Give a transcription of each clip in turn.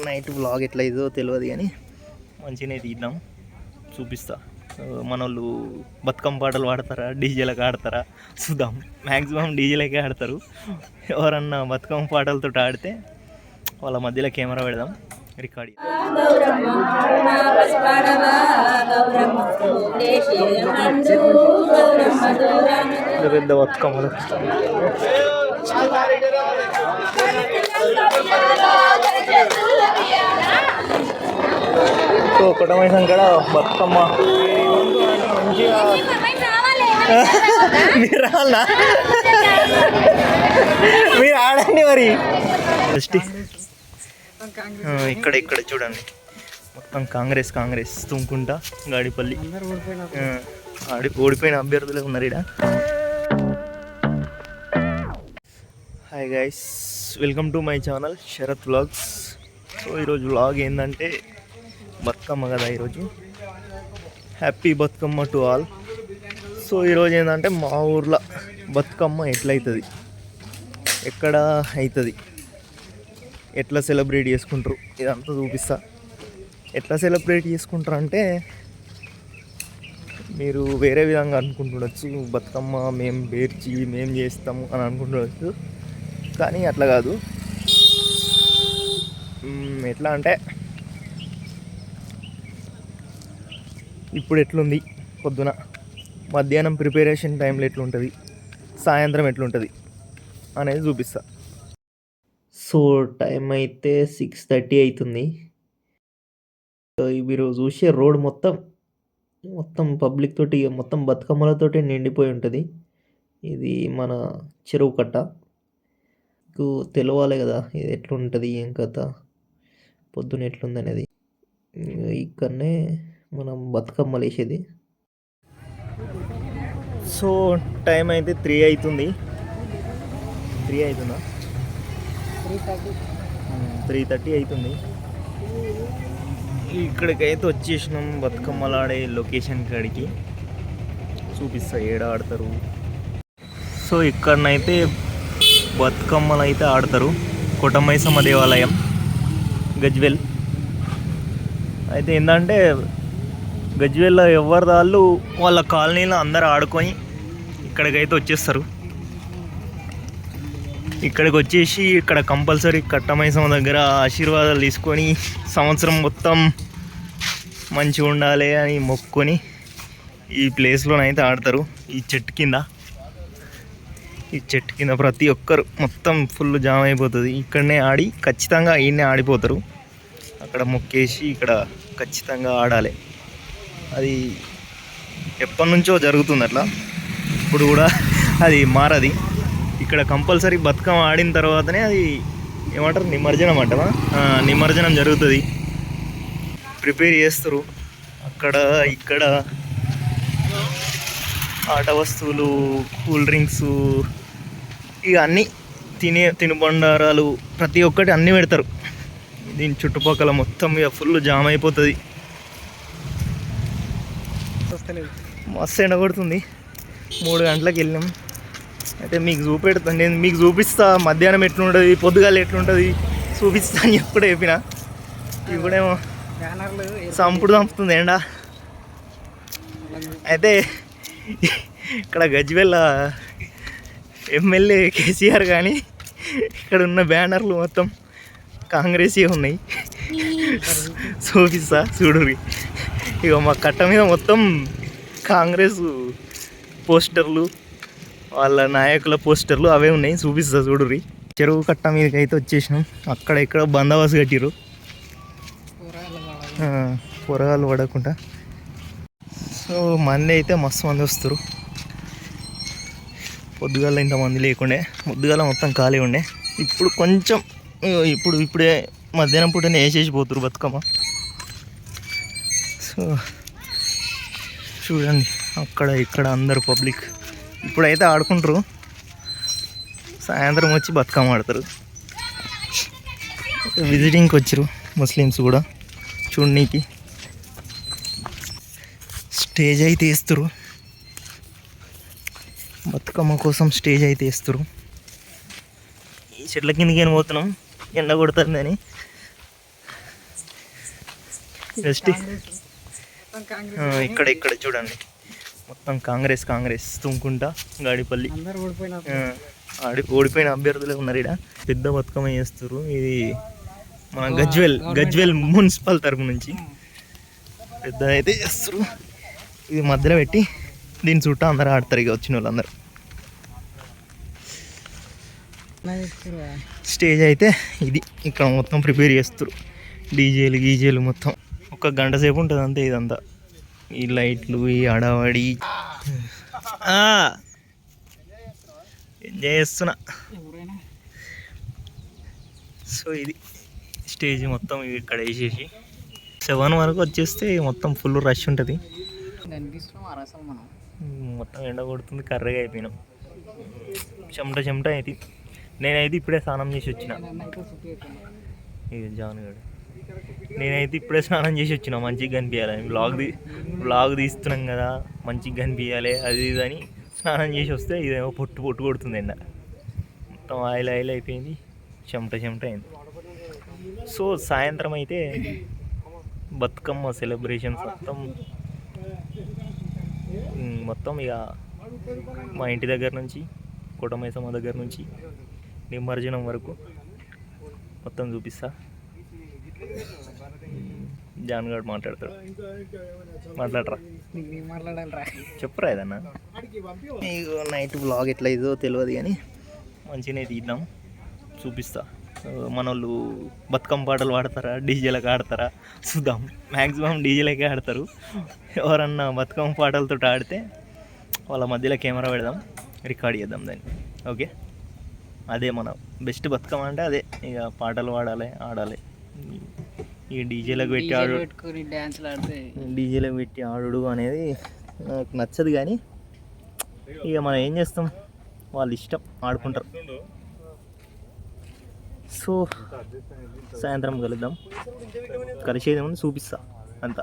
Night vlog ఎట్లా ఇదో తెలియదు కానీ మంచిగానే తీద్దాం, చూపిస్తా. మనోళ్ళు బతుకమ్మ పాటలు పాడతారా, డీజేలకు ఆడతారా చూద్దాం. మ్యాక్సిమం డీజేలకే ఆడతారు. ఎవరన్నా బతుకమ్మ పాటలతో ఆడితే వాళ్ళ మధ్యలో కెమెరా పెడదాం, రికార్డ్. పెద్ద బతుకమ్మలు సో కుటుంబం కూడా బతుకమ్మ మంచిగా. మీరు రావాలా? మీరు ఆడండి మరి. జస్ట్ ఇక్కడ ఇక్కడ చూడండి మొత్తం కాంగ్రెస్ కాంగ్రెస్ తుమ్ముకుంటా గాడిపల్లి ఓడిపోయిన అభ్యర్థులే ఉన్నారు ఇక్కడ. Hi guys, welcome to my channel Sharath vlogs. So ఈరోజు వ్లాగ్ ఏంటంటే బతుకమ్మ కదా ఈరోజు. Happy Bathukamma to all. So ఈరోజు ఏంటంటే మా ఊర్లో బతుకమ్మ ఎట్లయితుంది, ఎక్కడ అవుతుంది, ఎట్లా సెలబ్రేట్ చేసుకుంటారు ఇదంతా చూపిస్తా. ఎట్లా సెలబ్రేట్ చేసుకుంటారు అంటే మీరు వేరే విధంగా అనుకుంటుండొచ్చు, బతుకమ్మ మేము పేర్చి మేము చేస్తాము అని అనుకుంటుండొచ్చు. కానీ అట్లా కాదు. ఎట్లా అంటే ఇప్పుడు ఎట్లుంది, పొద్దున మధ్యాహ్నం ప్రిపరేషన్ టైంలో ఎట్లుంటుంది, సాయంత్రం ఎట్లుంటుంది అనేది చూపిస్తా. సో టైం అయితే 6:30 అవుతుంది. మీరు చూసే రోడ్ మొత్తం మొత్తం పబ్లిక్ తోటి, మొత్తం బతుకమ్మలతోటి నిండిపోయి ఉంటుంది. ఇది మన చెరువు కట్ట. మీకు తెలవాలి కదా ఇది ఎట్లుంటుంది, ఏం కథ, పొద్దున ఎట్లుంది అనేది. ఇక్కడనే మనం బతుకమ్మలు వేసేది. సో టైం అయితే 3 అవుతుంది. 3 అవుతుందా? 3:30 అవుతుంది. ఇక్కడికైతే వచ్చేసినాం బతుకమ్మలు ఆడే లొకేషన్ కాడికి. చూపిస్తా ఏడ ఆడతారు. సో ఇక్కడనైతే బతుకమ్మలు అయితే ఆడతారు. కొటమైసమ్మ దేవాలయం, గజ్వెల్. అయితే ఏంటంటే గజ్వెల్లో ఎవరి వాళ్ళు వాళ్ళ కాలనీలో అందరూ ఆడుకొని ఇక్కడికైతే వచ్చేస్తారు. ఇక్కడికి వచ్చేసి ఇక్కడ కంపల్సరీ కట్టమైసమ్మ దగ్గర ఆశీర్వాదాలు తీసుకొని సంవత్సరం మొత్తం మంచిగా ఉండాలి అని మొక్కుకొని ఈ ప్లేస్లోనైతే ఆడతారు. ఈ చెట్టు కింద ప్రతి ఒక్కరు మొత్తం ఫుల్ జామ్ అయిపోతుంది. ఇక్కడనే ఆడి ఖచ్చితంగా ఈయన్నే ఆడిపోతారు. అక్కడ మొక్కేసి ఇక్కడ ఖచ్చితంగా ఆడాలి. అది ఎప్పటి నుంచో జరుగుతుంది అట్లా, ఇప్పుడు కూడా అది మారది. ఇక్కడ కంపల్సరీ బతుకమ్మ ఆడిన తర్వాతనే అది ఏమంటారు, నిమజ్జనం అంటావా, నిమజ్జనం జరుగుతుంది. ప్రిపేర్ చేస్తారు అక్కడ ఇక్కడ. ఆట వస్తువులు, కూల్ డ్రింక్స్, ఇక అన్నీ తినుబండారాలు ప్రతి ఒక్కటి అన్నీ పెడతారు. దీని చుట్టుపక్కల మొత్తం ఇక ఫుల్ జామ్ అయిపోతుంది. మస్తు ఎండ కొడుతుంది. 3 గంటలకు వెళ్ళాం. అయితే మీకు చూపెడతాను, నేను మీకు చూపిస్తా మధ్యాహ్నం ఎట్లుంటుంది, పొద్దుగాల ఎట్లుంటుంది చూపిస్తా అని ఎప్పుడు చెప్పిన. ఇప్పుడేమో చంపుతుంది ఎండ. అయితే ఇక్కడ గజ్వెల్ ఎమ్మెల్యే కేసీఆర్ కానీ ఇక్కడ ఉన్న బ్యానర్లు మొత్తం కాంగ్రెసే ఉన్నాయి. చూపిస్తా చూడురి. ఇక మా కట్ట మీద మొత్తం కాంగ్రెస్ పోస్టర్లు, వాళ్ళ నాయకుల పోస్టర్లు అవే ఉన్నాయి. చూపిస్తా చూడురి. చెరువు కట్ట మీదకి అయితే వచ్చేసినాం. అక్కడ ఇక్కడ బందోబస్తు కట్టిరు పొరగాలు పడకుండా. సో మంది అయితే మస్తు మంది వస్తారు. పొద్దుగాల ఇంతమంది లేకుండే, పొద్దుగాల మొత్తం ఖాళీ ఉండే. ఇప్పుడు కొంచెం ఇప్పుడే మధ్యాహ్నం పూటనే వేసేసిపోతారు బతుకమ్మ. సో చూడండి అక్కడ ఇక్కడ అందరు పబ్లిక్ ఇప్పుడైతే ఆడుకుంటారు. సాయంత్రం వచ్చి బతుకమ్మ ఆడతారు. విజిటింగ్కి వచ్చారు ముస్లిమ్స్ కూడా చూడనీకి. స్టేజ్ అయితే వేస్తారు, బతుకమ్మ కోసం స్టేజ్ అయితే వేస్తారు. ఈ చెట్ల కిందకి పోతున్నాం, ఎండ కొడుతుందని. జస్ట్ ఇక్కడ ఇక్కడ చూడండి మొత్తం కాంగ్రెస్ కాంగ్రెస్ తుమ్ముకుంటా గాడిపల్లి ఓడిపోయిన అభ్యర్థులే ఉన్నారు ఇక్కడ. పెద్ద బతుకమ్మ చేస్తారు. ఇది మన గజ్వెల్ మున్సిపల్ తరపు నుంచి పెద్ద అయితే చేస్తారు. ఇది మధ్యలో పెట్టి దీని చుట్టూ అందరూ ఆడతారు ఇక వచ్చిన వాళ్ళందరూ. స్టేజ్ అయితే ఇది ఇక్కడ మొత్తం ప్రిపేర్ చేస్తారు. డీజేలు మొత్తం ఒక గంట సేపు ఉంటుంది అంతే. ఇదంతా ఈ లైట్లు ఈ అడవాడి ఎంజాయ్ చేస్తున్నా. సో ఇది స్టేజ్ మొత్తం ఇక్కడ వేసేసి 7 వరకు వచ్చేస్తే మొత్తం ఫుల్ రష్ ఉంటుంది. మొత్తం ఎండ కొడుతుంది, కర్రగా అయిపోయినాం, చెమట అయితే. నేనైతే ఇప్పుడే స్నానం చేసి వచ్చిన. ఇది జాన్గడ్. నేనైతే ఇప్పుడే స్నానం చేసి వచ్చిన మంచిగా కనిపించాలని. వ్లాగ్ తీస్తున్నాం కదా, మంచిగా కనిపించాలి అది ఇది అని స్నానం చేసి వస్తే ఇదేమో పొట్టు కొడుతుంది ఎండ. మొత్తం ఆయిల్ అయిపోయింది, చెమట అయింది. సో సాయంత్రం అయితే బతుకమ్మ సెలబ్రేషన్స్ మొత్తం ఇక మా ఇంటి దగ్గర నుంచి కోటమైసమ్మ దగ్గర నుంచి నిమజ్జనం వరకు మొత్తం చూపిస్తా. జాన్గాడు మాట్లాడతాడు. మాట్లాడరా, చెప్పురా ఏదన్నా. మీకు నైట్ వ్లాగ్ ఎట్లా ఇదో తెలియదు కానీ మంచిగానే తీద్దాం, చూపిస్తా. మన వాళ్ళు బతుకమ్మ పాటలు పాడతారా, డీజేలకు ఆడతారా చూద్దాం. మ్యాక్సిమం డీజేలకే ఆడతారు. ఎవరన్నా బతుకమ్మ పాటలతో ఆడితే వాళ్ళ మధ్యలో కెమెరా పెడదాం, రికార్డ్ చేద్దాం దాన్ని. ఓకే, అదే మన బెస్ట్ బతుకమ్మ అంటే అదే. ఇక పాటలు పాడాలి, ఆడాలి. ఈ డీజేలకు పెట్టి డీజేలకు పెట్టి ఆడు అనేది నాకు నచ్చదు. కానీ ఇక మనం ఏం చేస్తాం, వాళ్ళ ఇష్టం, ఆడుకుంటారు. సో సాయంత్రం కలుద్దాం. కలిసేది ముందు చూపిస్తా అంతా.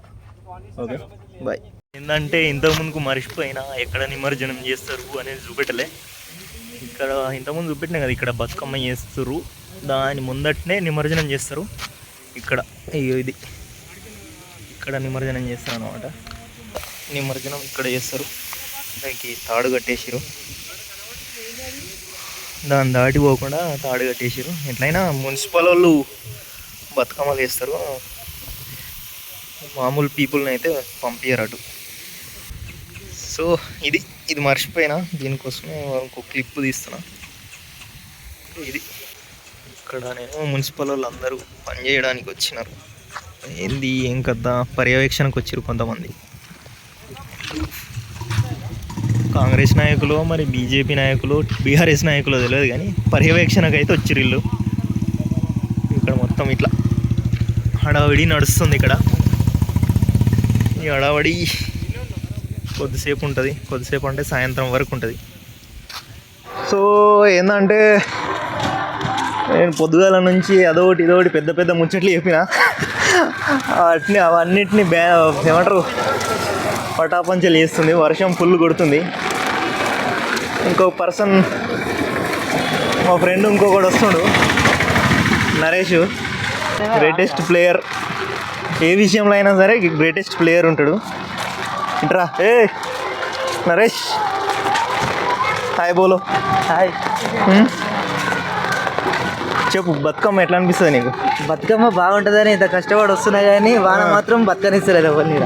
Okay, bye. ఏంటంటే ఇంతకుముందుకు మర్చిపోయినా ఎక్కడ నిమజ్జనం చేస్తారు అనేది చూపెట్టలే. ఇక్కడ ఇంతకుముందు చూపెట్టినా కదా, ఇక్కడ బతుకమ్మ చేస్తారు, దాని ముందటనే నిమజ్జనం చేస్తారు. ఇక్కడ ఇది ఇక్కడ నిమజ్జనం చేస్తారు అన్నమాట. నిమజ్జనం ఇక్కడ చేస్తారు. దానికి తాడు కట్టేసారు, దాన్ని దాటి పోకుండా తాడు కట్టేసారు. ఎట్లయినా మున్సిపల్ వాళ్ళు బతుకమ్మలు వేస్తారు, మామూలు పీపుల్ని అయితే పంపించారు అటు. సో ఇది మర్చిపోయినా, దీనికోసమే ఇంకో క్లిప్ తీస్తున్నా. ఇది ఇక్కడ నేను మున్సిపల్ వాళ్ళు అందరూ పనిచేయడానికి వచ్చినారు. ఏంది ఏం కదా పర్యవేక్షణకు వచ్చారు కొంతమంది. కాంగ్రెస్ నాయకులు, మరి బీజేపీ నాయకులు, బీఆర్ఎస్ నాయకులు తెలియదు కానీ పర్యవేక్షణకు అయితే వచ్చిర్రు వీళ్ళు. ఇక్కడ మొత్తం ఇట్లా హడావిడి నడుస్తుంది. ఇక్కడ ఈ హడావిడి కొద్దిసేపు ఉంటుంది, కొద్దిసేపు అంటే సాయంత్రం వరకు ఉంటుంది. సో ఏంటంటే నేను పొద్దుగాల నుంచి ఇదోటి పెద్ద పెద్ద ముచ్చట్లు చెప్పిన. అవన్నిటిని ఏమంటారు పటాపంచలు వేస్తుంది. వర్షం ఫుల్ కొడుతుంది. ఇంకొక పర్సన్, మా ఫ్రెండ్ ఇంకొకటి వస్తుండు, నరేష్. గ్రేటెస్ట్ ప్లేయర్, ఏ విషయంలో అయినా సరే గ్రేటెస్ట్ ప్లేయర్ ఉంటాడు. ఇంట్రా ఏ నరేష్, హాయ్ బోలో. హాయ్, చెప్పు, బతుకమ్మ ఎట్లా అనిపిస్తుంది నీకు? బతుకమ్మ బాగుంటుందని ఇంత కష్టపడి వస్తున్నా కానీ వాన మాత్రం బతకనిస్తలేదు ఎవరిని.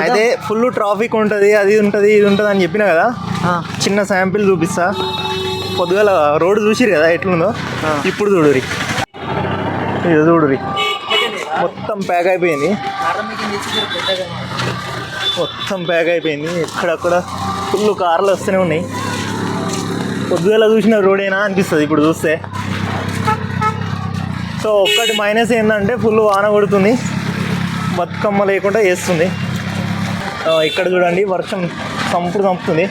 అయితే ఫుల్ ట్రాఫిక్ ఉంటుంది, అది ఉంటుంది ఇది ఉంటుంది అని చెప్పిన కదా. చిన్న శాంపిల్ చూపిస్తా. పొద్దుగాల రోడ్డు చూసిరు కదా ఎట్లుందో, ఇప్పుడు చూడురి, ఇది చూడురి, మొత్తం ప్యాక్ అయిపోయింది. మొత్తం ప్యాక్ అయిపోయింది. ఎక్కడక్కడ ఫుల్ కార్లు వస్తూనే ఉన్నాయి. పొద్దుగాల చూసిన రోడేనా అనిపిస్తుంది ఇప్పుడు చూస్తే. సో ఒక్కటి మైనస్ ఏంటంటే ఫుల్ వాన కొడుతుంది, బతుకమ్మ లేకుండా వేస్తుంది. ఇక్కడ చూడండి వర్షం చంపుతుంది.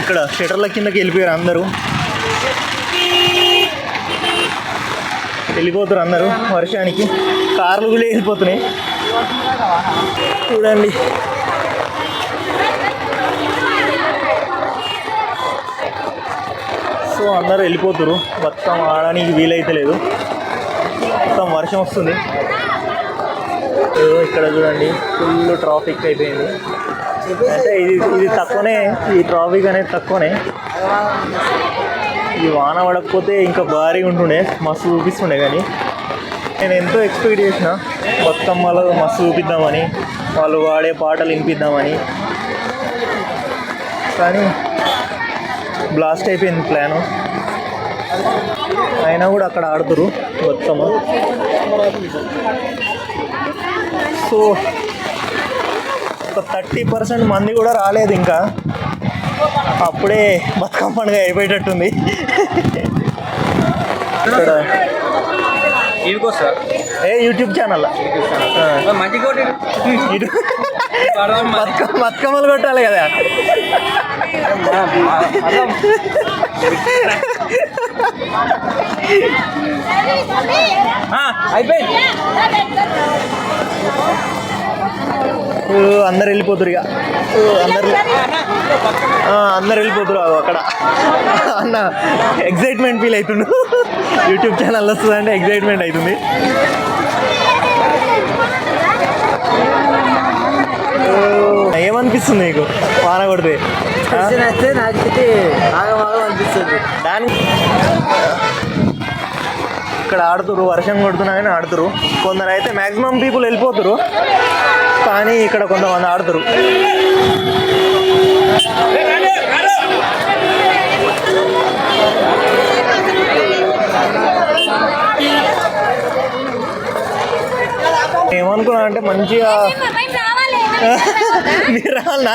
ఇక్కడ షటర్ల కిందకి వెళ్ళిపోయారు అందరూ, వెళ్ళిపోతారు అందరూ వర్షానికి. కార్లు కూడా వెళ్ళిపోతున్నాయి చూడండి. సో అందరూ వెళ్ళిపోతారు, బతుకమ్మ ఆడడానికి వీలైతే లేదు, మొత్తం వర్షం వస్తుంది. ఇక్కడ చూడండి ఫుల్ ట్రాఫిక్ అయిపోయింది. అంటే ఇది తక్కువనే, ఈ ట్రాఫిక్ అనేది తక్కువనే. ఈ వాన పడకపోతే ఇంకా భారీగా ఉంటుండే, మస్తు చూపిస్తుండే. కానీ నేను ఎంతో ఎక్స్పెక్ట్ చేసిన బతుకమ్మలో మస్తు చూపిద్దామని, వాళ్ళు వాడే పాటలు వినిపిద్దామని. కానీ బ్లాస్ట్ అయిపోయింది ప్లాను. అయినా కూడా అక్కడ ఆడుతురు బతుకమ్మ. సో ఒక 30% మంది కూడా రాలేదు ఇంకా. అప్పుడే బతుకమ్మ పండుగ అయిపోయేటట్టుంది. ఇక్కడ యూట్యూబ్ ఛానల్ బతుకమ్మలు కొట్టాలి కదా. అందరు వెళ్ళిపోతురు ఇక, అందరు వెళ్ళిపోతురు. అక్కడ అన్న ఎగ్జైట్మెంట్ ఫీల్ అవుతుండు. యూట్యూబ్ ఛానల్ వస్తుందంటే ఎగ్జైట్మెంట్ అవుతుంది. ఏమనిపిస్తుంది నీకు వాన కొడితే? నాకైతే ఆగమాగం అనిపిస్తుంది. దానికి ఇక్కడ ఆడుతురు, వర్షం కొడుతున్నా కానీ ఆడుతురు. కొందరు అయితే మ్యాక్సిమం పీపుల్ వెళ్ళిపోతురు, కానీ ఇక్కడ కొంతమంది ఆడుతురు. ఏమనుకున్నా అంటే మంచిగా మీరు రావాలన్నా,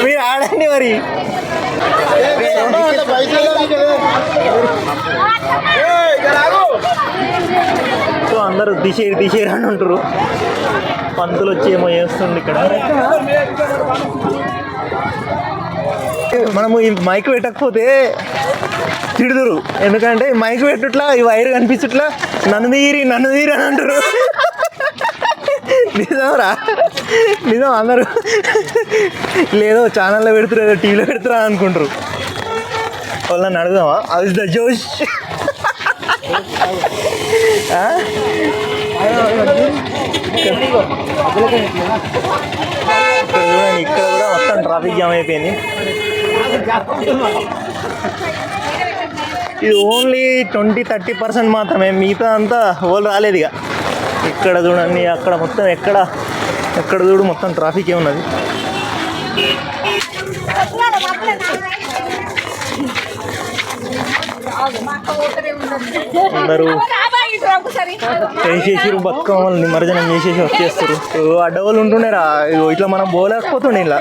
మీరు ఆడండి మరి. సో అందరూ తీసేరు అని ఉంటారు. పంతులు వచ్చి ఏమో చేస్తుండే ఇక్కడ. మనము ఈ మైక్ పెట్టకపోతే తిడుదురు, ఎందుకంటే మైక్ పెట్టుట్లా ఈ వైర్ కనిపించట్లా, నన్ను తీరి అని అంటారు. నిజంరా, నిజం. అందరూ లేదో ఛానల్లో పెడుతురు, ఏదో టీవీలో పెడుతురా అనుకుంటారు. వాళ్ళని అడుగుదామా? అది ద జోష్. చూడండి, ఇక్కడ కూడా మొత్తం ట్రాఫిక్ జామ్ అయిపోయింది. ఇది ఓన్లీ 20-30% మాత్రమే, మిగతా అంతా వాళ్ళు రాలేదు ఇక. ఇక్కడ చూడండి, అక్కడ మొత్తం ఎక్కడ చూడు మొత్తం ట్రాఫిక్ ఉన్నది. అందరూ చేసేసారు, బతుకమ్మలు నిమజ్జనం చేసేసి వచ్చేస్తారు. అడ్డవాళ్ళు ఉంటుండేరా, ఇట్లా మనం పోలేకపోతుండే ఇలా.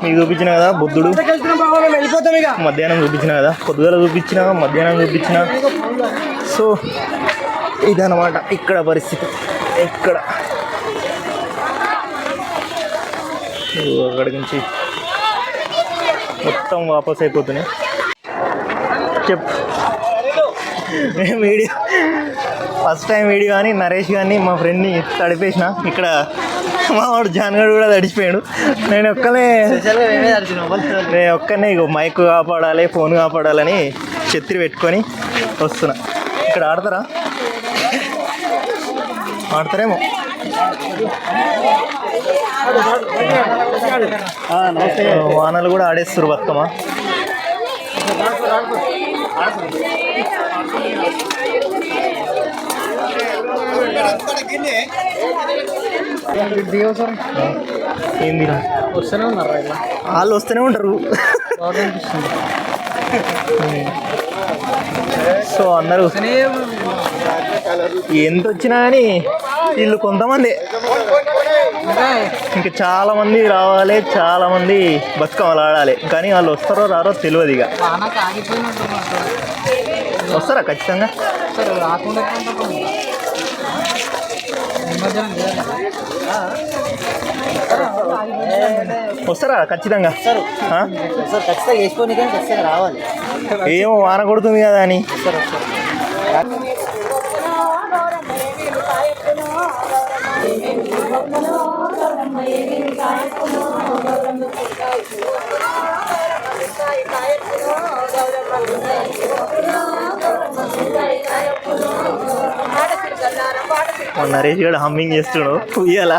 మీకు చూపించిన కదా బుద్ధుడు, మధ్యాహ్నం చూపించిన కదా, పొద్దుగల చూపించిన, మధ్యాహ్నం చూపించిన. సో ఇదన్నమాట ఇక్కడ పరిస్థితి. ఇక్కడ అక్కడి నుంచి మొత్తం వాపస్ అయిపోతున్నాయి. చెప్పు. వీడియో ఫస్ట్ టైం వీడియో కానీ నరేష్ కానీ మా ఫ్రెండ్ని తడిపేసిన. ఇక్కడ మా వాడు జాన్గడ్ కూడా తడిచిపోయాడు. నేను ఒక్కనే ఇక మైక్ కాపాడాలి, ఫోన్ కాపాడాలని ఛత్రి పెట్టుకొని వస్తున్నా. ఇక్కడ ఆడతారేమో. వానలు కూడా ఆడేస్తారు బతుకమ్మ. ఏంది వస్తూనే ఉన్నారు, వాళ్ళు వస్తూనే ఉంటారు. సో అందరూ ఎంత వచ్చినా కానీ వీళ్ళు కొంతమంది, ఇంకా చాలా మంది రావాలి, చాలా మంది బతుకమ్మలు ఆడాలి. కానీ వాళ్ళు వస్తారో రారో తెలియదు. ఇక వస్తారా ఖచ్చితంగా? వస్తారా ఖచ్చితంగా? ఏమో వాన కొడుతుంది కదా అని. నరేష్ గడు హమ్మింగ్ చేస్తున్నాడు ఉయ్యాల.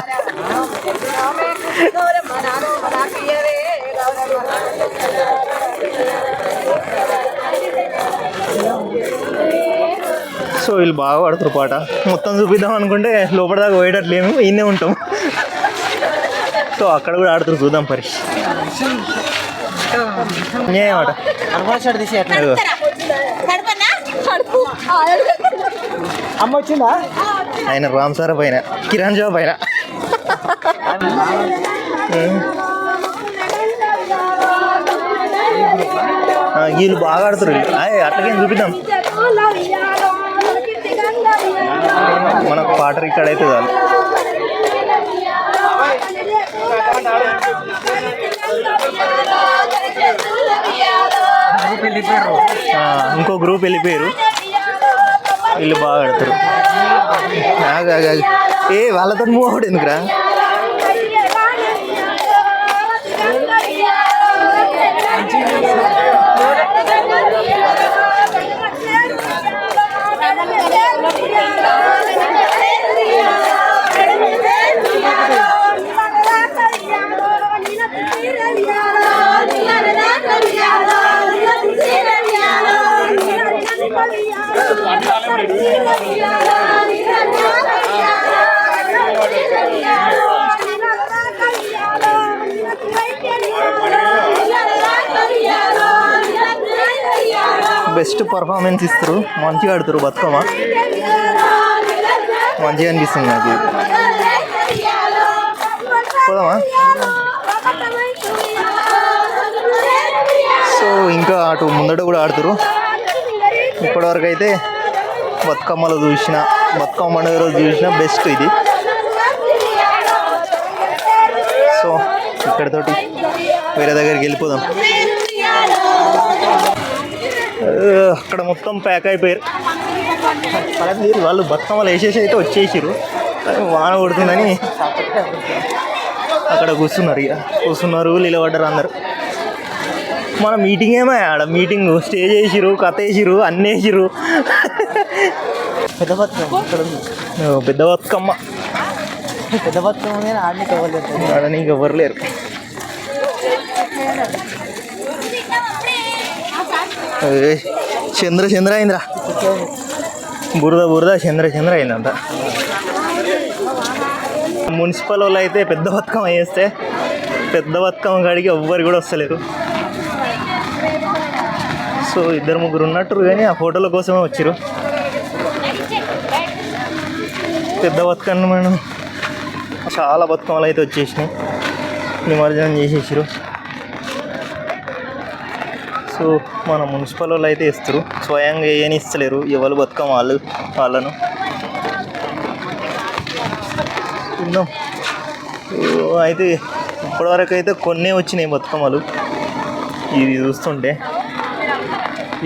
సో వీళ్ళు బాగా పడుతారు పాట. మొత్తం చూపిద్దాం అనుకుంటే లోపల దాకా పోయేటట్లేము, ఇన్నే ఉంటాం. సో అక్కడ కూడా ఆడుతారు, చూద్దాం పరిష్ మాట తీసి అమ్మ వచ్చిందా ఆయన రామ్ సార్ పైన, కిరణ్ షా పైన. వీళ్ళు బాగా ఆడుతారు. అట్లాగేం చూపిద్దాం, మనకు పాట రికార్డ్ అయితే చాలు. ఇంకో గ్రూప్ వెళ్ళిపోయారు, వీళ్ళు బాగా ఆడతారు. వాళ్ళతో మూవ్ అవుట్ ఎందుకురా? బెస్ట్ పర్ఫార్మెన్స్ ఇస్తారు, మంచిగా ఆడుతారు బతుకమ్మ, మంచిగా అనిపిస్తుంది నాకు. పోదామా? సో ఇంకా అటు ముందట కూడా ఆడుతారు. ఇప్పటివరకు అయితే బతుకమ్మలో చూసిన, బతుకమ్మ పండుగ రోజు చూసిన బెస్ట్ ఇది. సో ఇక్కడతోటి వేరే దగ్గరికి వెళ్ళిపోదాం. అక్కడ మొత్తం ప్యాక్ అయిపోయారు వాళ్ళు. బతుకమ్మలు వేసేసి అయితే వచ్చేసారు, వాన కొడుతుందని అక్కడ కూర్చున్నారు, నిలబడ్డారు అందరు. మన మీటింగ్ ఏమో ఆడ మీటింగ్ స్టేజ్ వేసిరు, కథ వేసిరు, అన్నీ వేసిరు. పెద్ద బతుకమ్మ ఇక్కడ ఉంది. పెద్ద బతుకమ్మ ఆడనీకి ఎవరు లేరు. చంద్ర అయిందిరా, బురద చంద్ర అయిందంట. మున్సిపల్ వాళ్ళు అయితే పెద్ద బతుకమ్మ వేస్తే పెద్ద బతుకమ్మ కాడికి ఎవ్వరు కూడా వస్తలేరు. సో 2-3 ఉన్నట్టు కానీ ఆ ఫోటోల కోసమే వచ్చారు. పెద్ద బతుకమ్మ మనం చాలా బతుకమ్మలు అయితే వచ్చేసినాయి, నిమజ్జనం చేసేసారు. సో మన మున్సిపల్ వాళ్ళు అయితే ఇస్తారు, స్వయంగా ఏని ఇస్తలేరు. ఎవరు బతుకమ్మ వాళ్ళను తిన్నాం. అయితే ఇప్పటివరకు అయితే కొన్ని వచ్చినాయి బతుకమ్మలు. ఇది చూస్తుంటే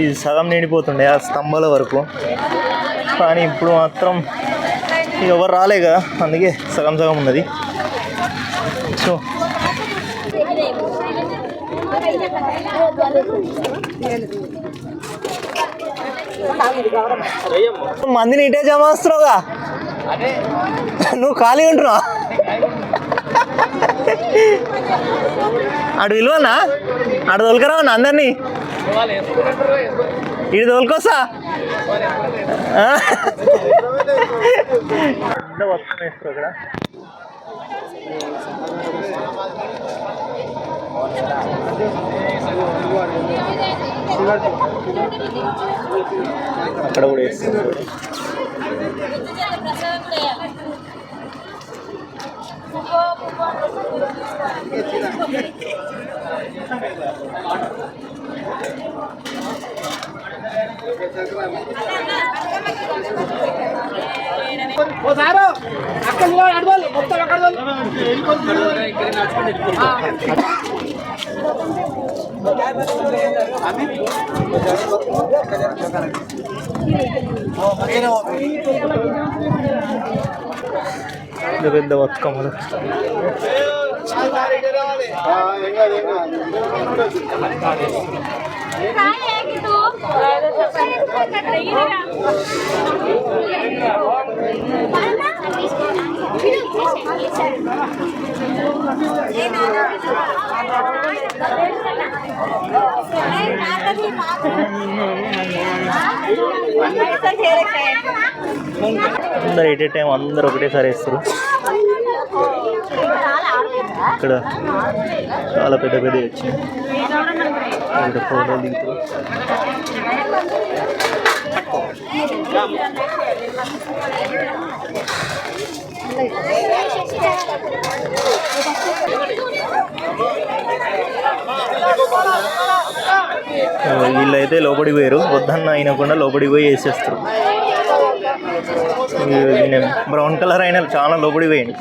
ఇది సగం నిండిపోతుండే ఆ స్తంభాల వరకు, కానీ ఇప్పుడు మాత్రం ఎవరు రాలే కదా, అందుకే సగం ఉన్నది. సో మందిని ఇటే జమ వస్తున్నావుగా, నువ్వు ఖాళీ ఉంటున్నావు. అటు విలువనా, అటు తోలుకరావన్నా అందరినీ, ఇటు తోలుకోసా. వస్తుంది ఇక్కడ అక్కడ కూడా వేస్తుంది. పెద్ద బతుకమ్మలు అందరు ఎట్ ఏ టైం అందరు ఒకటేసారి వేస్తారు. ఇక్కడ చాలా పెద్ద పెద్ద వచ్చింది. ఇక్కడ ఫోటోలు దిగుతారు. వీళ్ళైతే లోపలికి పోయారు, వద్దన్న అయినకుండా లోపలికి పోయి వేసేస్తారు. బ్రౌన్ కలర్ అయినా చాలా లోపలికి పోయింది.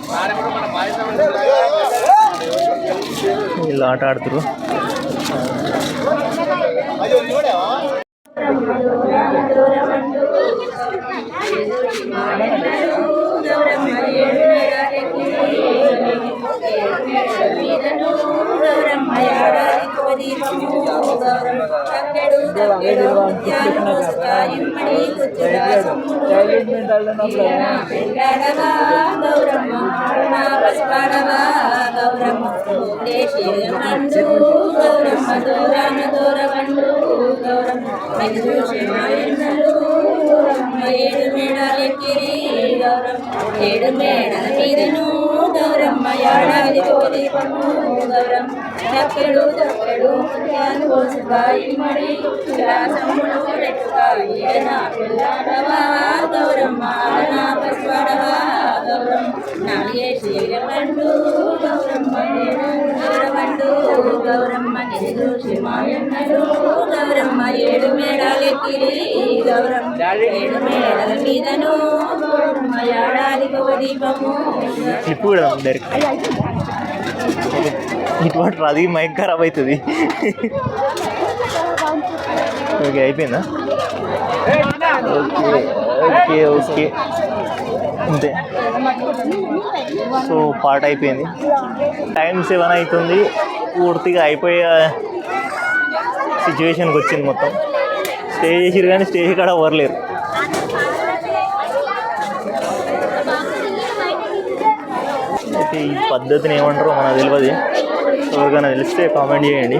వీళ్ళు ఆట ఆడుతురు. ఏడు మేడల మీదను గౌరమ్మ ఏడాది దీపము గౌరమ్మ చక్కడు చక్కడు ముత్యాలు పోసుకాయి మడి విలాసములు పెట్టుకాయి నా పిల్లాడవా గౌరమ్మ నా పసువాడవా గౌరమ్మ నాగేశి పండు గౌరమ్మ గౌరవండు గౌరమ్మ నిరుషి మాయన్నడు గౌరమ్మ ఏడు మేడాలెక్కిరి గౌరమ్మ ఏడు మేడల మీదను గౌరమ్మ ఏడాది దీపము ఇప్పుడు ఇటువంటి అది మైక్ ఖరాబ్ అవుతుంది. ఓకే అయిపోయిందా? ఓకే ఓకే ఓకే అంతే. సో పాట అయిపోయింది. టైం 7 అవుతుంది. పూర్తిగా అయిపోయే సిచ్యువేషన్కి వచ్చింది. మొత్తం స్టే చేసిరు కానీ స్టేజ్ కాడ వర్లేరు. అయితే ఈ పద్ధతిని ఏమంటారో మనకు తెలియదు. ఎవరికైనా తెలిస్తే కామెంట్ చేయండి.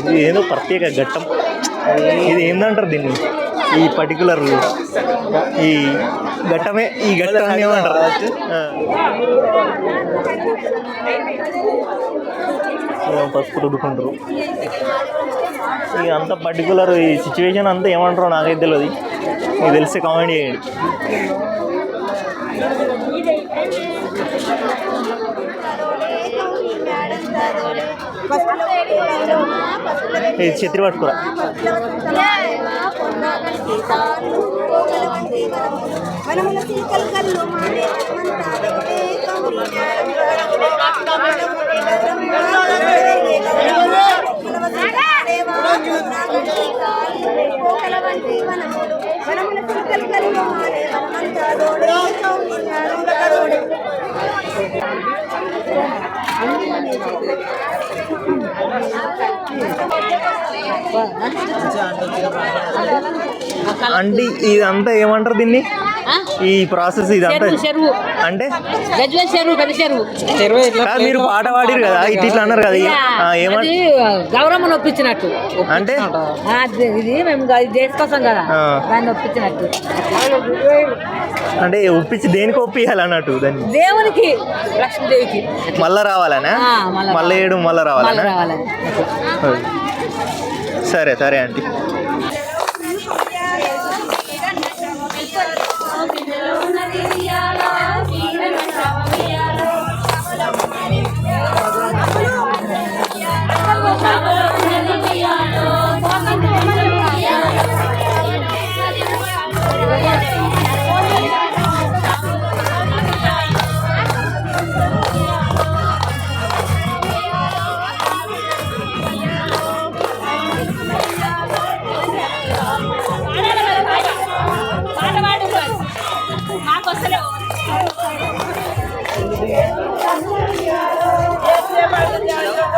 ఇది ఏదో ప్రత్యేక ఘట్టం. ఇది ఏందంటారు దీన్ని? ఈ పర్టికులర్ ఈ ఘట్టమే ఈ ఘట్టాన్ని ఏమంటారు? పసుపు రుద్దుకుంటారు. ఇక అంత పర్టికులర్ ఈ సిచ్యువేషన్ అంతా ఏమంటారో నాకైతే తెలియదు. మీకు తెలిస్తే కామెంట్ చేయండి. ఇది ఛత్రి పట్టుకురా. అంటే ఇదంతా ఏమంటారు దీన్ని? ఈ ప్రాసెస్ ఇదంతా అంటే మీరు పాట పాడిరు కదా, ఇట్లా అన్నారు కదా, ఏమంటే గౌరమ్మను ఒప్పించినట్టు అంటే ఇది మేము దేశ కోసం కదా దాన్ని ఒప్పించినట్టు. అంటే ఒప్పించి దేనికి ఒప్పియాలి అన్నట్టు? దాన్ని దేవునికి, లక్ష్మీదేవికి మళ్ళా రావాలనా? మళ్ళీ ఏడు మళ్ళా రావాలనా? సరే సరే ఆంటీ.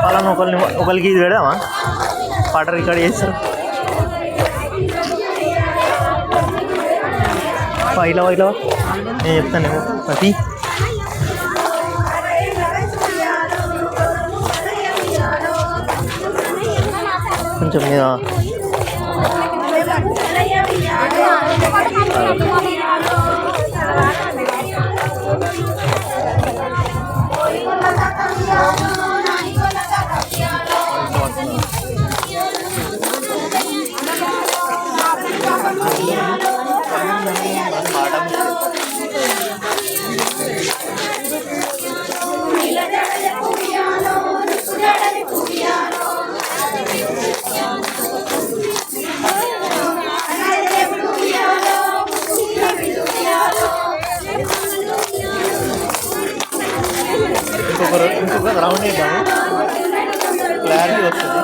వాళ్ళని ఒకరికి ఇది పెడదామా పాట రికార్డ్ చేస్తారు ఇట్లా నేను చెప్తాను అది కొంచెం మీద ఇంకొక రౌండ్ వేద్దాము క్లారిటీ వస్తుంది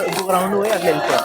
ఇంకొక రౌండ్ పోయి అట్లా వెళ్తాం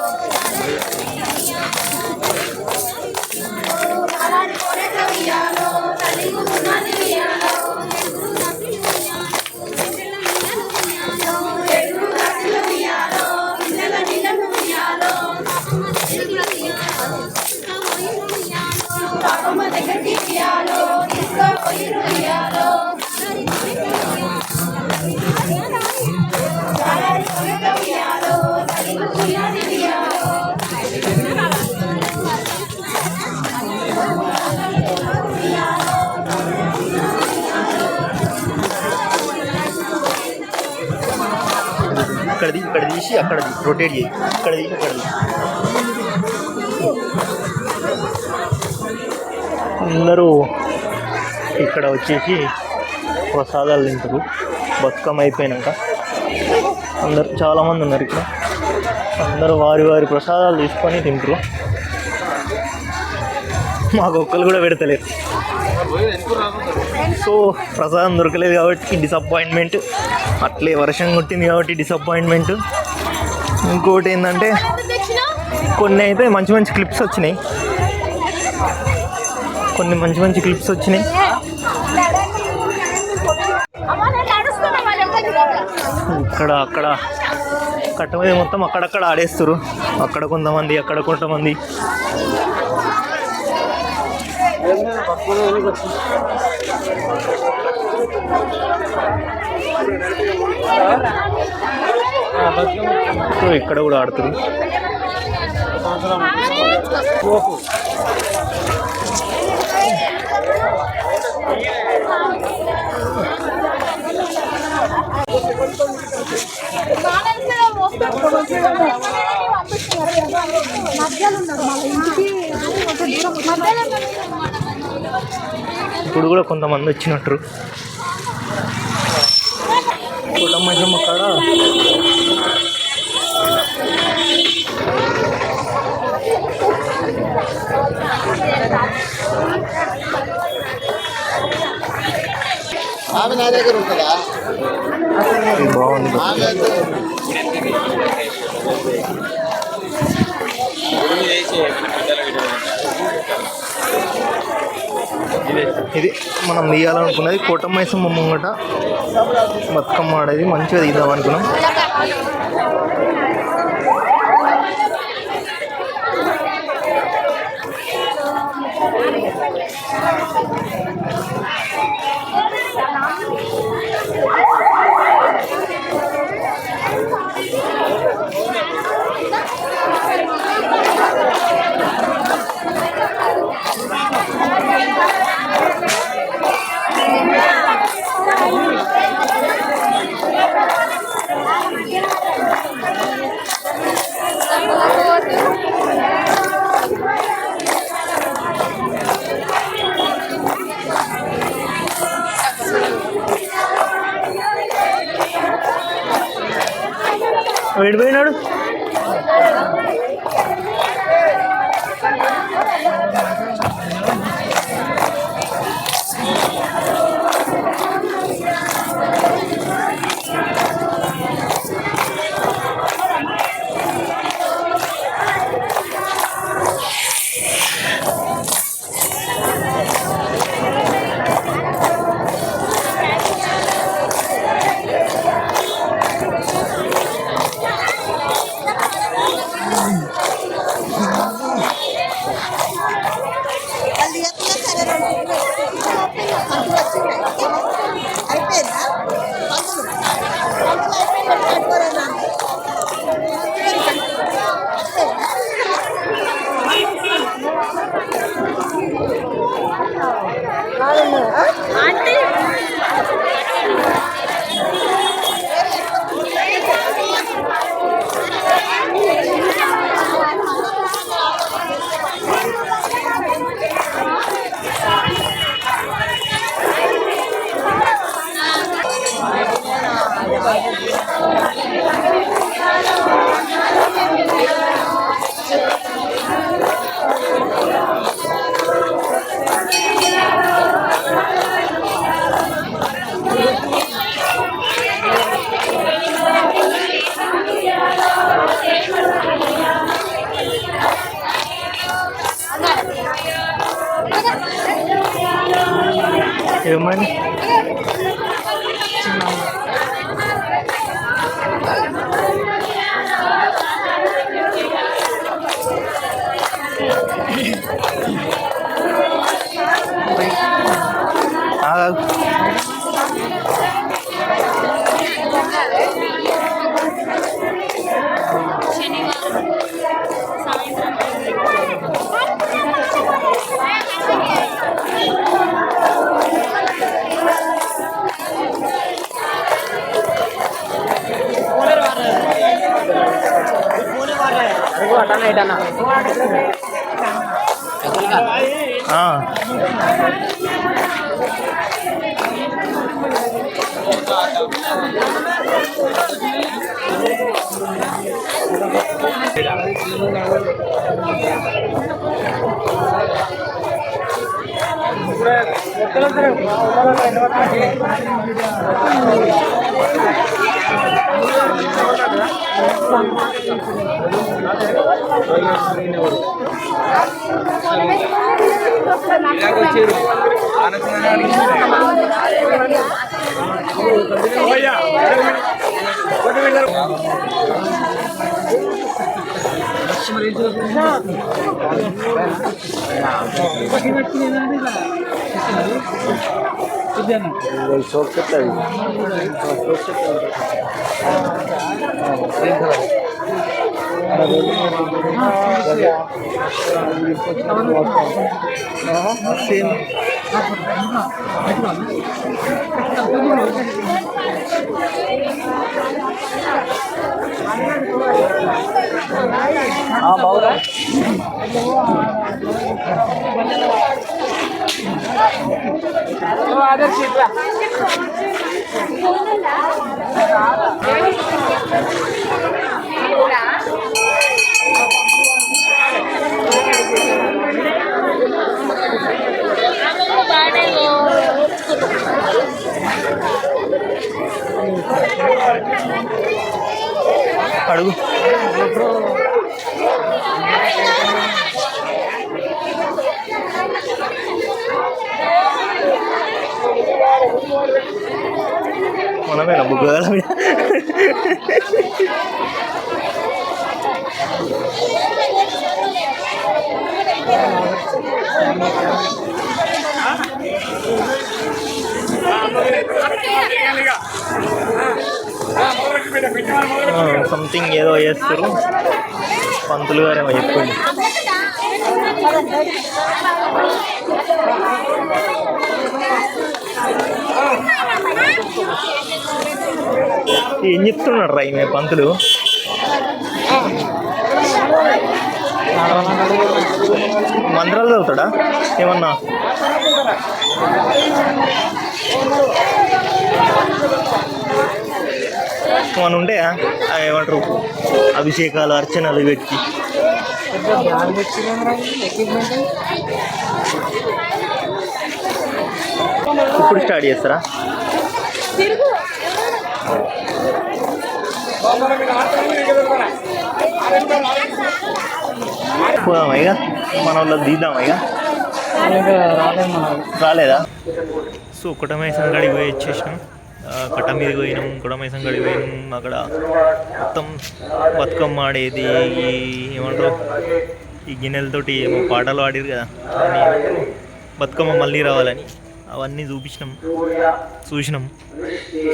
ఇక్కడ తీసి అక్కడ రొటేట్ చేయి ఇక్కడ తీసి అక్కడ అందరూ ఇక్కడ వచ్చేసి ప్రసాదాలు తింటారు బతుకమ్మ అయిపోయినాక అందరు చాలామంది ఉన్నారు ఇక్కడ అందరూ వారి వారి ప్రసాదాలు తీసుకొని తింటారు మాకు ఒక్కరు కూడా పెడతలేరు సో ప్రసాదం దొరకలేదు కాబట్టి డిసప్పాయింట్మెంట్ అట్లే వర్షం కొట్టింది కాబట్టి డిసప్పాయింట్మెంట్ ఇంకోటి ఏంటంటే కొన్ని అయితే మంచి మంచి క్లిప్స్ వచ్చినాయి ఇక్కడ అక్కడ కట్ట మీద మొత్తం అక్కడక్కడ ఆడేస్తారు అక్కడ కొంతమంది అక్కడ కొంతమంది సో ఇక్కడ కూడా ఆడుతారు ఇప్పుడు కూడా కొంతమంది వచ్చినట్టు కుటుంబం అక్కడ ఆమె నా దగ్గర ఉంటుందా బాగుంది ఇది మనం తీయాలనుకున్నది కోటమైసమ్మ ముంగట బతుకమ్మ ఆడేది మంచిగా తీద్దాం అనుకున్నాం వెళ్ళిపోయినాడు ఏమని అడుగు మనమేనా బుగ్గల సంథింగ్ ఏదో చేస్తారు పంతులు గారు ఏమో చెప్పండి. ఏం చెప్తున్నాడు రా ఈమె పంతులు? మంత్రాలు చదువుతాడా ఏమన్నా? మన ఉంటాయా ఏమంటారు అభిషేకాలు అర్చనలు పెట్టి? ఇప్పుడు స్టార్ట్ చేస్తారా? పోదామా ఇక మన వాళ్ళకి తీద్దామా ఇక? రాలేదా? సో కుటమైసం గడికి పోయి వచ్చేసినాం. కట్ట మీదకి పోయినాం, కుటమైసం గడికి పోయినాం. అక్కడ మొత్తం బతుకమ్మ ఆడేది ఏమంటారు ఈ గిన్నెలతోటి ఏమో పాటలు ఆడారు కదా, బతుకమ్మ మళ్ళీ రావాలని అవన్నీ చూసినాం.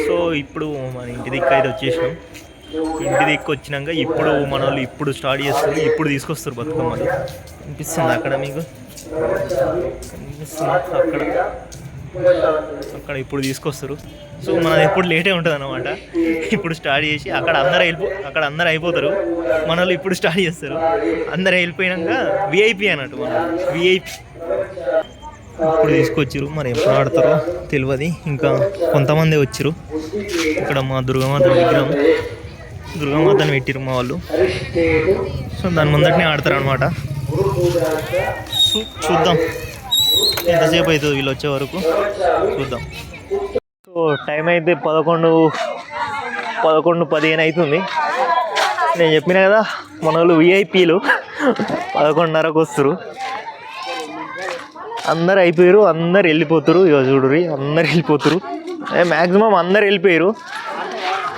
సో ఇప్పుడు మన ఇంటి దిక్కు అయితే వచ్చేసినాం. ఇంటి దిక్కు వచ్చినాక ఇప్పుడు మన వాళ్ళు ఇప్పుడు స్టార్ట్ చేస్తారు, ఇప్పుడు తీసుకొస్తారు బతుకమ్మలు. అనిపిస్తుంది అక్కడ మీకు? అక్కడ ఇప్పుడు తీసుకొస్తారు. సో మనది ఎప్పుడు లేటే ఉంటుంది అన్నమాట. ఇప్పుడు స్టార్ట్ చేసి అక్కడ అందరు అయిపోతారు, మన వాళ్ళు ఇప్పుడు స్టార్ట్ చేస్తారు. అందరు వెళ్ళిపోయాక విఐపి అన్నట్టు, మన విఐపి ఇప్పుడు తీసుకొచ్చారు. మరి ఎప్పుడు ఆడతారో తెలియదు. ఇంకా కొంతమంది వచ్చారు. ఇక్కడ మా దుర్గామాత విగ్రహం, దుర్గామాతని పెట్టిరు మా వాళ్ళు. సో దాని ముందటనే ఆడతారు అనమాట. చూద్దాం ఎంతసేపు అవుతుంది వీళ్ళు వచ్చే వరకు, చూద్దాం. సో టైం అయితే 11:15 అవుతుంది. నేను చెప్పిన కదా మన వాళ్ళు విఐపీలు 11:30కు వస్తారు. అందరు అయిపోయారు, అందరు వెళ్ళిపోతారు. ఇక చూడుర్రి, అందరు వెళ్ళిపోతారు. మ్యాక్సిమం అందరు వెళ్ళిపోయారు.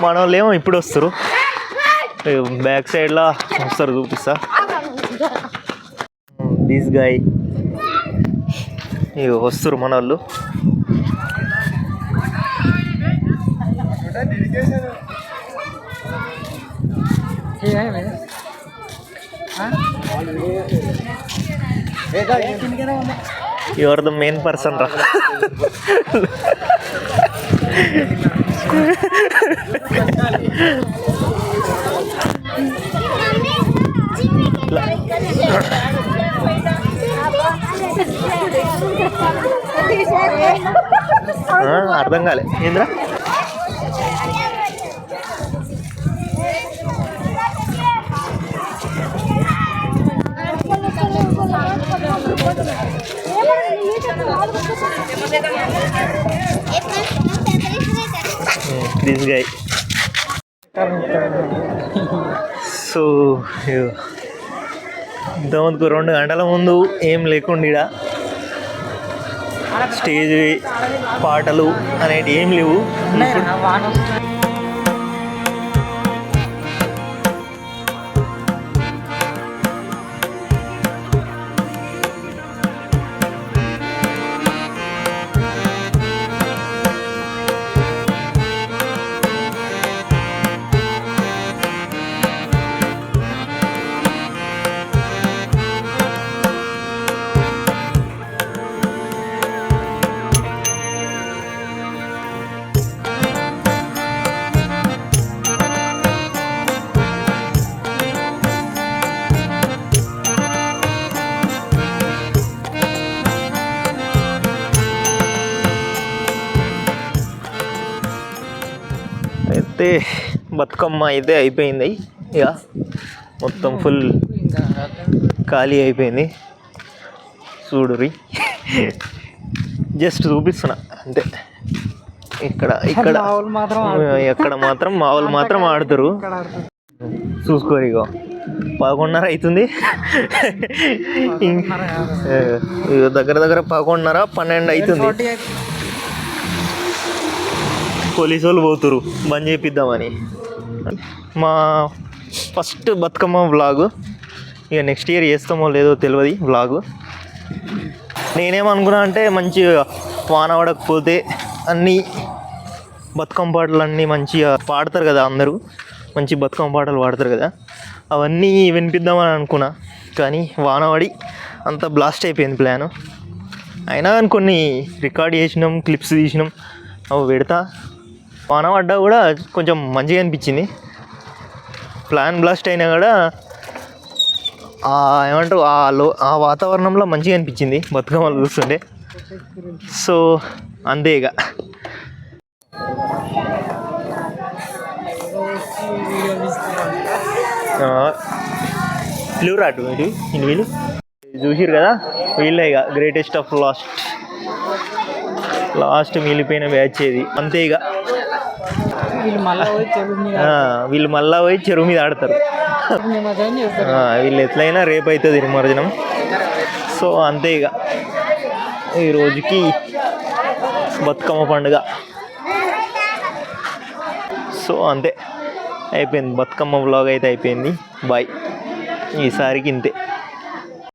మన వాళ్ళు ఏమో ఇప్పుడు వస్తారు. బ్యాక్ సైడ్లో వస్తారు, చూపిస్తా. దిస్ గాయ్ ఇక వస్తారు మన వాళ్ళు. You are the main person రా. అర్థం కాలే ఏంద్రా. This guy. సో ఇంతకుముందుకు 2 గంటల ముందు ఏం లేకుండా స్టేజ్ పాటలు అనేవి ఏం లేవు. అయితే బతుకమ్మ అయితే అయిపోయింది. ఇక మొత్తం ఫుల్ ఖాళీ అయిపోయింది. చూడురి, జస్ట్ చూపిస్తున్నా అంతే. ఇక్కడ మాత్రం మా వాళ్ళు మాత్రం ఆడుతారు. చూసుకోరు. ఇక 11:30 అవుతుంది. దగ్గర 11:30, 12 అవుతుంది. పోలీసు వాళ్ళు పోతురు బంద్ చేపిద్దామని. మా ఫస్ట్ బతుకమ్మ వ్లాగు. ఇక నెక్స్ట్ ఇయర్ చేస్తామో లేదో తెలియదు వ్లాగు. నేనేమనుకున్నా అంటే మంచిగా వాన పడకపోతే అన్నీ బతుకమ్మ పాటలు అన్నీ మంచిగా పాడతారు కదా, అందరూ మంచి బతుకమ్మ పాటలు పాడతారు కదా, అవన్నీ వినిపిద్దామని అనుకున్నా. కానీ వాన పడి అంత బ్లాస్ట్ అయిపోయింది ప్లాను. అయినా కానీ కొన్ని రికార్డ్ చేసినాం, క్లిప్స్ తీసినాం, అవి పెడతా. వాన పడ్డా కూడా కొంచెం మంచిగా అనిపించింది. ప్లాన్ బ్లాస్ట్ అయినా కూడా ఏమంటారు ఆ వాతావరణంలో మంచిగా అనిపించింది బతుకమ్మలు చూస్తుంటే. సో అంతే. ఇక ఫ్లూరాట్ వీళ్ళు చూసిరు కదా, వీళ్ళే ఇక గ్రేటెస్ట్ ఆఫ్ లాస్ట్ మిగిలిపోయిన బ్యాచ్ ఇది. అంతే. ఇక వీళ్ళు మళ్ళా పోయి చెరువు మీద ఆడతారు. వీళ్ళు ఎట్లయినా రేపు అవుతుంది నిమజ్జనం. సో అంతే. ఇక ఈ రోజుకి బతుకమ్మ పండుగ. సో అంతే అయిపోయింది. బతుకమ్మ వ్లాగ్ అయితే అయిపోయింది. బాయ్. ఈసారికి ఇంతే.